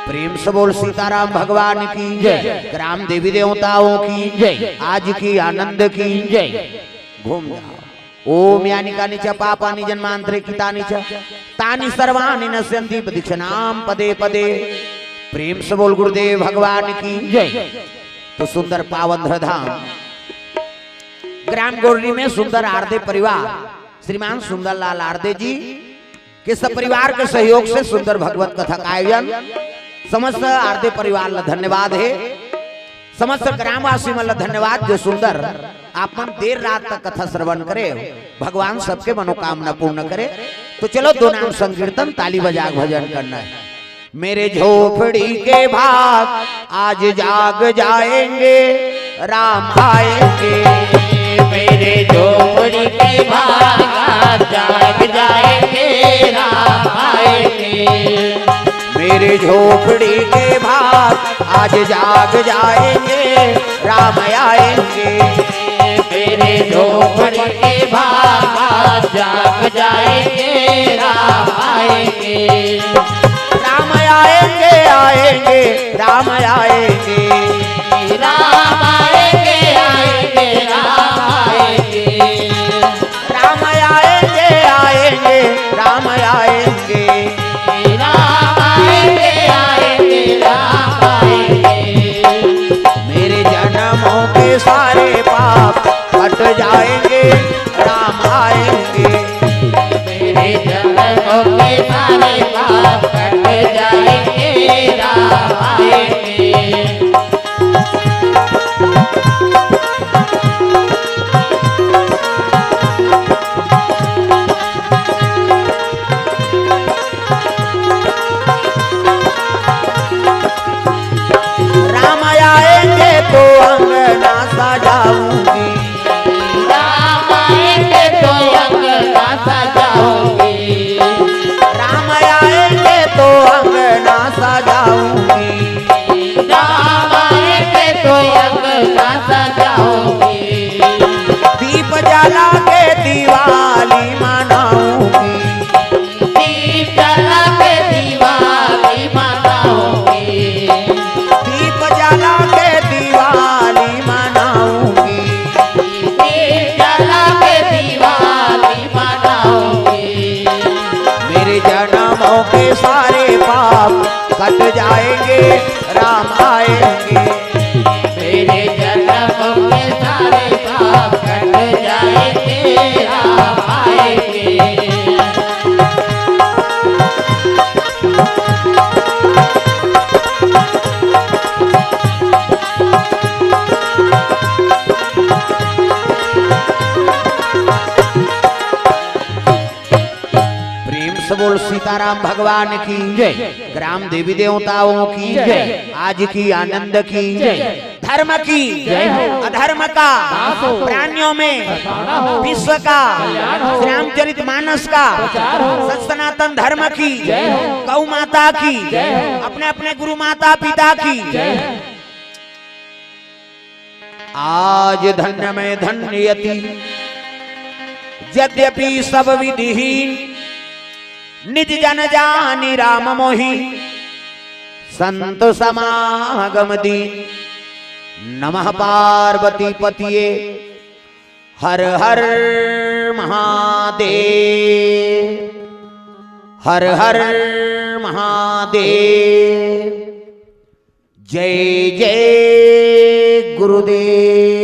प्रेम से बोल सीताराम भगवान की जय, ग्राम देवी देवताओं की जय, आज की आनंद की जय। घूम जाओ। ओम यानि कानि च पापानि जन्मांतरे कृतानि च तानि सर्वाणि नश्यन्ति प्रदक्षिणाम पदे पदे। प्रेम से बोल गुरुदेव भगवान की जय। तो सुंदर पावन धाम ग्राम गोरली में सुंदर आरदे परिवार श्रीमान सुंदर लाल आरदे जी के सब परिवार के सहयोग से सुंदर भगवत कथा का आयोजन। समस्त आरदे परिवार ला धन्यवाद है, समस्त ग्रामवासी मन ला धन्यवाद जो सुंदर आपन देर रात तक कथा श्रवण करे। भगवान सबके मनोकामना पूर्ण करे। तो चलो दो नाम संकीर्तन ताली बजा भजन करना है। मेरे झोपड़ी के भाग आज जाग जाएंगे, राम आएंगे। मेरे झोपड़ी के भाग आज जाग जाएंगे, राम आएंगे। मेरे झोपड़ी के भाग आज जाग जाएंगे, राम आएंगे। मेरे झोपड़ी के भाग आज जाग जाएंगे, राम आएंगे। राम आएंगे, आएंगे, राम आएंगे। राम आएंगे, आएंगे, राम आएंगे। राम आएंगे, आएंगे, राम आएंगे। राम आएंगे, आएंगे, राम आएंगे। मेरे जन्मों के सारे पाप कट जाएंगे, राम आएंगे। मेरे जन्मों के सारे पाप कट जाएंगे, राम आएंगे। राम आएंगे तो अंगना सजाऊंगी, राम आएंगे तो अंगना सजाऊंगी। राम आएंगे तो अंगना सजाऊंगी। राम आएंगे तो अंगना सजाऊंगी। दीप जला के दिवाली मनाऊंगी, दीप जला के दिवाली मनाऊंगी। दीप जला के दिवाली मनाऊंगी। दीप जला के दिवाली मनाऊंगी। मेरे जन्मों के सारे पाप कट जाएंगे, राम आएंगे। मेरे जन्मों के सारे पाप कट जाएंगे, राम आएंगे। प्रेम से बोल सीताराम भगवान की जय। ग्राम देवी देवताओं की जय। आज की आनंद की जय। धर्म की जय हो। अधर्म का नाश हो। प्राणियों में बसाना हो। विश्व का कल्याण हो। रामचरित मानस का प्रचार हो। सत सनातन धर्म की जय हो। गौ माता की जय हो। अपने अपने गुरु माता पिता की जय हो। आज धन्य में धन्यति यद्यपि सब विधिहीन, निज जन जानि राम मोहि संत समागम दीन। नमः पार्वती पतिये हर हर महादेव, हर हर महादेव। जय जय गुरुदेव।